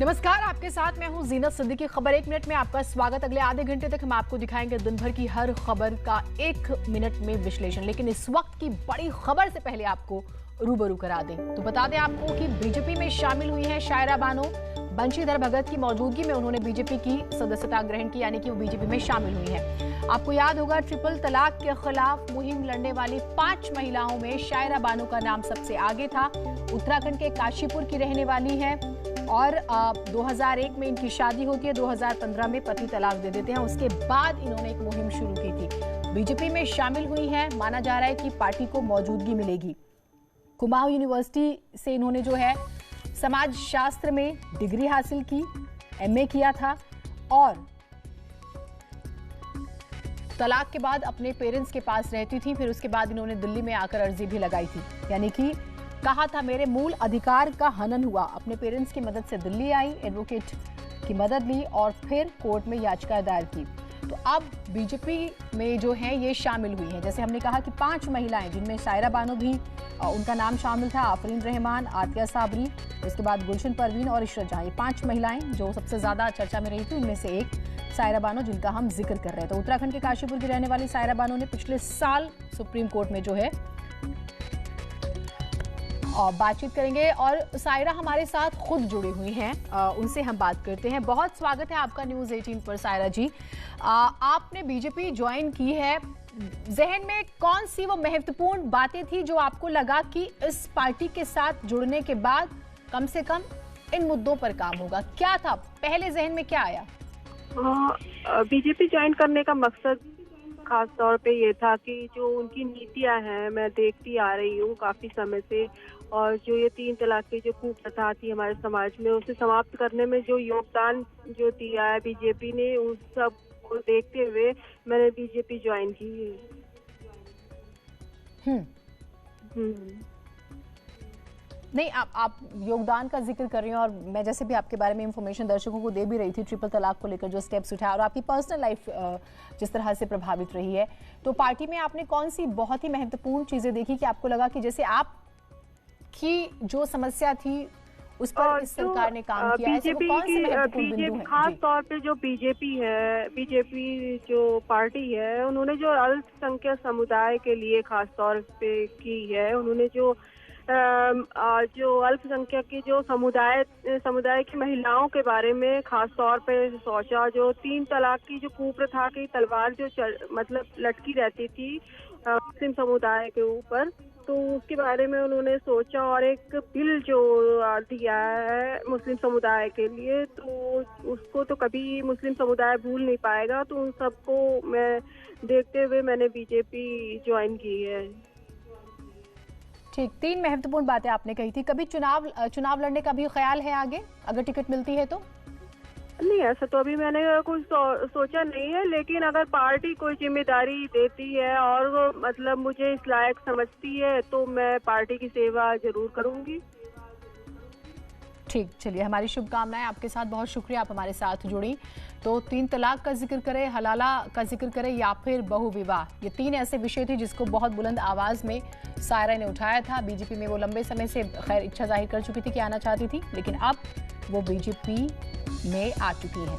नमस्कार, आपके साथ मैं हूं जीनत सिद्दीकी। खबर एक मिनट में आपका स्वागत। अगले आधे घंटे तक हम आपको दिखाएंगे दिन भर की हर खबर का एक मिनट में विश्लेषण। लेकिन इस वक्त की बड़ी खबर से पहले आपको रूबरू करा दें तो बता दें आपको कि बीजेपी में शामिल हुई हैं शायरा बानो। बंशीधर भगत की मौजूदगी में उन्होंने बीजेपी की सदस्यता ग्रहण की, यानी कि वो बीजेपी में शामिल हुई हैं। आपको याद होगा, ट्रिपल तलाक के खिलाफ मुहिम लड़ने वाली 5 महिलाओं में शायरा बानो का नाम सबसे आगे था। उत्तराखंड के काशीपुर की रहने वाली है और 2001 में इनकी शादी होती है। 2015 में पति तलाक दे देते हैं। उसके बाद इन्होंने एक मुहिम शुरू की थी, बीजेपी में शामिल हुई हैं। माना जा रहा है कि पार्टी को मौजूदगी मिलेगी। कुमाऊं यूनिवर्सिटी से इन्होंने जो है समाज शास्त्र में डिग्री हासिल की, एमए किया था और तलाक के बाद अपने पेरेंट्स के पास रहती थी। फिर उसके बाद इन्होंने दिल्ली में आकर अर्जी भी लगाई थी, यानी कि कहा था मेरे मूल अधिकार का हनन हुआ। अपने पेरेंट्स की मदद से दिल्ली आई, एडवोकेट की मदद ली और फिर कोर्ट में याचिका दायर की। तो अब बीजेपी में जो है ये शामिल हुई हैं। जैसे हमने कहा कि 5 महिलाएं, जिनमें शायरा बानो भी उनका नाम शामिल था, आफरीन रहमान, आतिया साबरी, उसके बाद गुलशन परवीन और इशरत जहां। ये 5 महिलाएं जो सबसे ज्यादा चर्चा में रही थी, उनमें से एक शायरा बानो, जिनका हम जिक्र कर रहे हैं। तो उत्तराखंड के काशीपुर की रहने वाली शायरा बानो ने पिछले साल सुप्रीम कोर्ट में जो है और बातचीत करेंगे और सायरा हमारे साथ खुद जुड़ी हुई हैं, उनसे हम बात करते हैं। बहुत स्वागत है आपका न्यूज़ 18 पर सायरा जी। आपने बीजेपी ज्वाइन की है, जहन में कौन सी वो महत्वपूर्ण बातें थी जो आपको लगा कि इस पार्टी के साथ जुड़ने के बाद कम से कम इन मुद्दों पर काम होगा? क्या था पहले जहन में, क्या आया? बीजेपी ज्वाइन करने का मकसद खास तौर पे ये था कि जो उनकी नीतियां हैं, मैं देखती आ रही हूँ काफी समय से, और जो ये 3 तलाक की जो कुप्रथा थी हमारे समाज में, उसे समाप्त करने में जो योगदान जो दिया है बीजेपी ने, उस सब को देखते हुए मैंने बीजेपी ज्वाइन की है। नहीं, आप योगदान का जिक्र कर रही हैं और मैं जैसे भी आपके बारे में इंफॉर्मेशन दर्शकों को दे भी रही थी, ट्रिपल तलाक को लेकर जो स्टेप्स उठाए और आपकी पर्सनल लाइफ जिस तरह से प्रभावित रही है, तो पार्टी में आपने कौन सी बहुत ही महत्वपूर्ण चीजें देखी कि आपको लगा कि जैसे आपकी जो समस्या थी उस पर इस सरकार ने काम किया? बीजेपी खास तौर पे जो बीजेपी जो पार्टी है, उन्होंने जो अल्पसंख्यक समुदाय के लिए खास तौर पे की है। उन्होंने जो अल्पसंख्यक की जो समुदाय की महिलाओं के बारे में खास तौर पे सोचा। जो 3 तलाक की जो कुप्रथा की तलवार जो मतलब लटकी रहती थी मुस्लिम समुदाय के ऊपर, तो उसके बारे में उन्होंने सोचा और एक बिल जो दिया है मुस्लिम समुदाय के लिए, तो उसको तो कभी मुस्लिम समुदाय भूल नहीं पाएगा। तो उन सबको मैं देखते हुए मैंने बीजेपी ज्वाइन की है। ठीक, 3 महत्वपूर्ण बातें आपने कही थी। कभी चुनाव लड़ने का भी ख्याल है आगे, अगर टिकट मिलती है तो? नहीं, ऐसा तो अभी मैंने कुछ सोचा नहीं है, लेकिन अगर पार्टी कोई जिम्मेदारी देती है और मतलब मुझे इस लायक समझती है तो मैं पार्टी की सेवा जरूर करूंगी। ठीक, चलिए, हमारी शुभकामनाएं आपके साथ। बहुत शुक्रिया, आप हमारे साथ जुड़ी। तो 3 तलाक का जिक्र करें, हलाला का जिक्र करें या फिर बहु विवाह, ये 3 ऐसे विषय थे जिसको बहुत बुलंद आवाज में सायरा ने उठाया था। बीजेपी में वो लंबे समय से खैर इच्छा जाहिर कर चुकी थी कि आना चाहती थी, लेकिन अब वो बीजेपी में आ चुकी है।